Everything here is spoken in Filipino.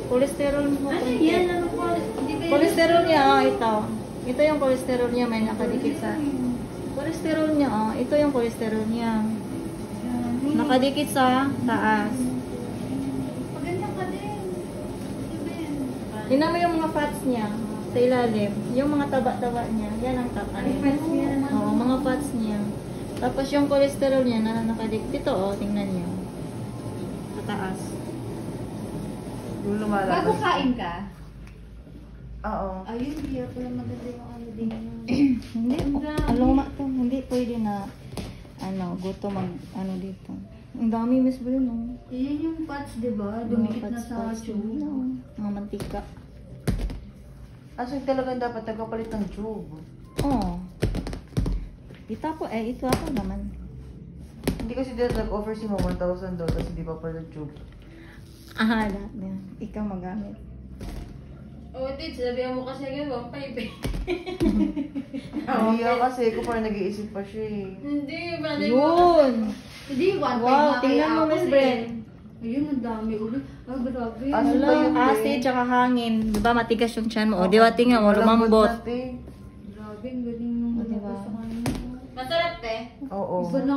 Cholesterol mo. Ano yan? Ano po? Cholesterol niya, ito. Ito yung cholesterol niya, may nakadikit sa... Cholesterol niya, ito yung cholesterol niya. Nakadikit sa taas. Paganyan ka din. Tingnan mo yung mga fats niya sa ilalim. Yung mga taba-taba niya, yan ang takain. Oo, mga fats niya. Tapos yung cholesterol niya na nakadikit. Ito, tingnan niyo. Sa taas. Yung lumalabas. Bago kain ka? Oo. Ayun, hindi pala maganda yung ano din. Hindi po. Aluma to. Hindi pwede na gusto ano dito. Ang dami Miss Bruno. No? Yan yung fats, di ba? Dumikit na sa tube. No. Mga mantika. Aso talagang dapat nagkapalit ng tube. Oo. Ito ako naman. Hindi kasi dito nag-offer si Mama 1,000 daw, tapos hindi pa pala tube. Lahat na. Ikaw magamit. Tits, sabihan mo kasi agad 1.5 eh. Hindi kasi ko parang nag-iisip pa siya eh. Hindi, malay mo. Yun! Hindi, 1.5 Wow, na tingnan mo Miss Bren. Ayun, ang dami ulit. Grabe. Aso Wala, ba yun, acid Bren? tsaka hangin. Diba matigas yung tiyan mo? O, diba tingnan mo, lumambot. Malambot na, te. Grabe, ang galing nung O, diba? sa kanya. Masarap, te. Oo. Iba na